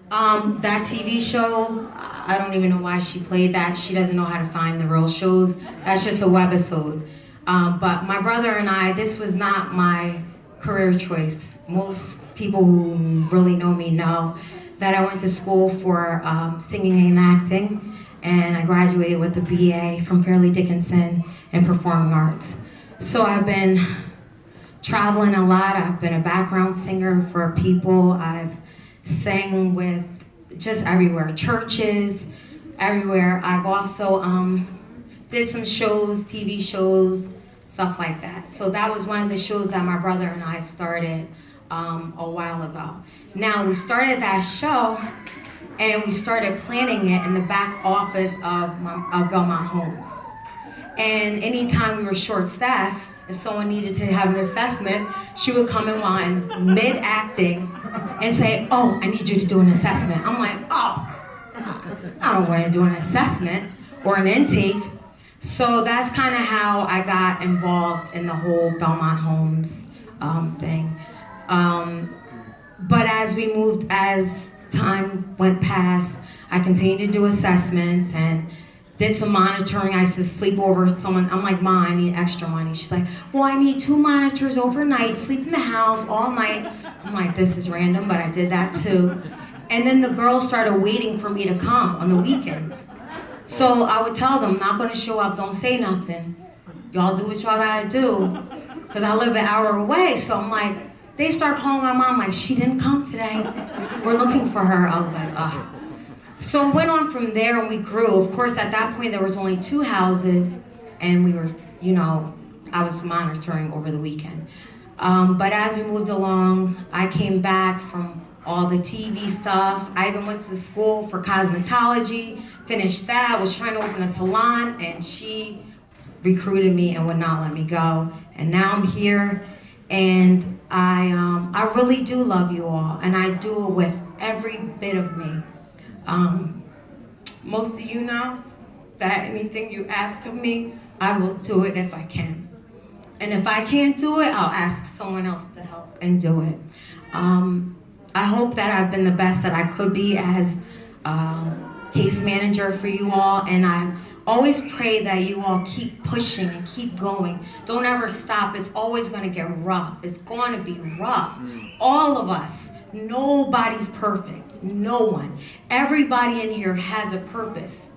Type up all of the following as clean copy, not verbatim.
That TV show, I don't even know why she played that. She doesn't know how to find the real shows. That's just a webisode. But my brother and I, this was not my career choice. Most people who really know me know that I went to school for singing and acting, and I graduated with a BA from Fairleigh Dickinson in performing arts. So I've been traveling a lot. I've been a background singer for people. I've sang with just everywhere, churches, everywhere. I've also did some shows, TV shows, stuff like that. So that was one of the shows that my brother and I started a while ago. Now we started that show and we started planning it in the back office of Belmont Homes. And anytime we were short-staffed, if someone needed to have an assessment, she would come in while in mid-acting and say, "Oh, I need you to do an assessment." I'm like, "Oh, I don't want to do an assessment or an intake." So that's kind of how I got involved in the whole Belmont Homes thing. But as time went past, I continued to do assessments and did some monitoring. I used to sleep over someone. I'm like, "Ma, I need extra money." She's like, "Well, I need 2 monitors overnight, sleep in the house all night." I'm like, "This is random," but I did that too. And then the girls started waiting for me to come on the weekends. So I would tell them, "Not gonna show up, don't say nothing. Y'all do what y'all gotta do." Because I live an hour away, so I'm like, they start calling my mom like, "She didn't come today. We're looking for her." I was like, ugh. So it went on from there and we grew. Of course, at that point, there was only 2 houses and we were, I was monitoring over the weekend. But as we moved along, I came back from all the TV stuff. I even went to school for cosmetology, finished that, was trying to open a salon, and she recruited me and would not let me go. And now I'm here, and I really do love you all, and I do it with every bit of me. Most of you know that anything you ask of me, I will do it if I can. And if I can't do it, I'll ask someone else to help and do it. I hope that I've been the best that I could be as case manager for you all, and I always pray that you all keep pushing and keep going. Don't ever stop. It's always going to get rough. It's going to be rough. All of us. Nobody's perfect. No one. Everybody in here has a purpose.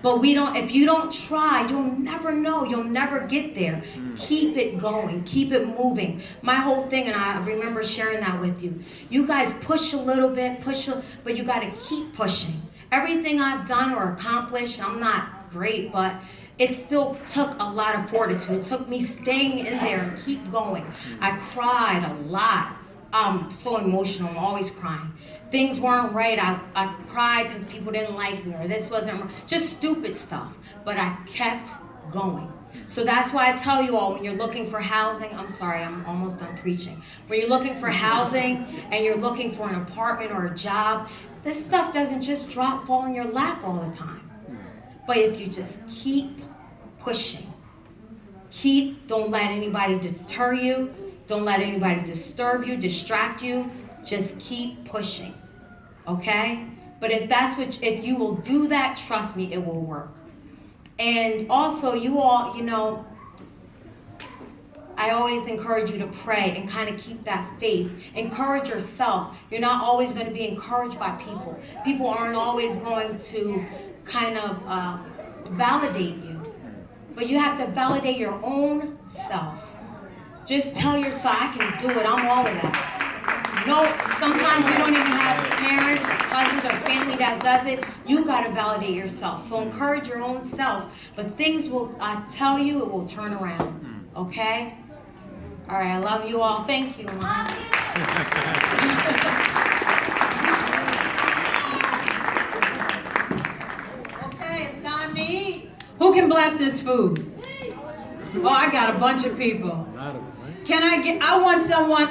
But if you don't try, you'll never know. You'll never get there. Keep it going. Keep it moving. My whole thing, and I remember sharing that with you. You guys push a little bit, but you got to keep pushing. Everything I've done or accomplished, I'm not great, but it still took a lot of fortitude. It took me staying in there and keep going. I cried a lot. I'm so emotional. I'm always crying. Things weren't right. I cried because people didn't like me, or this wasn't right. Just stupid stuff. But I kept going. So that's why I tell you all, when you're looking for housing, I'm sorry, I'm almost done preaching. When you're looking for housing and you're looking for an apartment or a job, this stuff doesn't just fall in your lap all the time. But if you just keep pushing, don't let anybody deter you. Don't let anybody disturb you, distract you. Just keep pushing, okay? But if you will do that, trust me, it will work. And also, you all, I always encourage you to pray and kind of keep that faith. Encourage yourself. You're not always going to be encouraged by people. People aren't always going to kind of validate you. But you have to validate your own self. Just tell yourself, "I can do it, I'm all of that." No, sometimes we don't even have parents or cousins or family that does it. You got to validate yourself. So encourage your own self. But things will, I tell you, it will turn around. Okay? All right, I love you all. Thank you. Okay, it's time to eat. Who can bless this food? Oh, I got a bunch of people. I want someone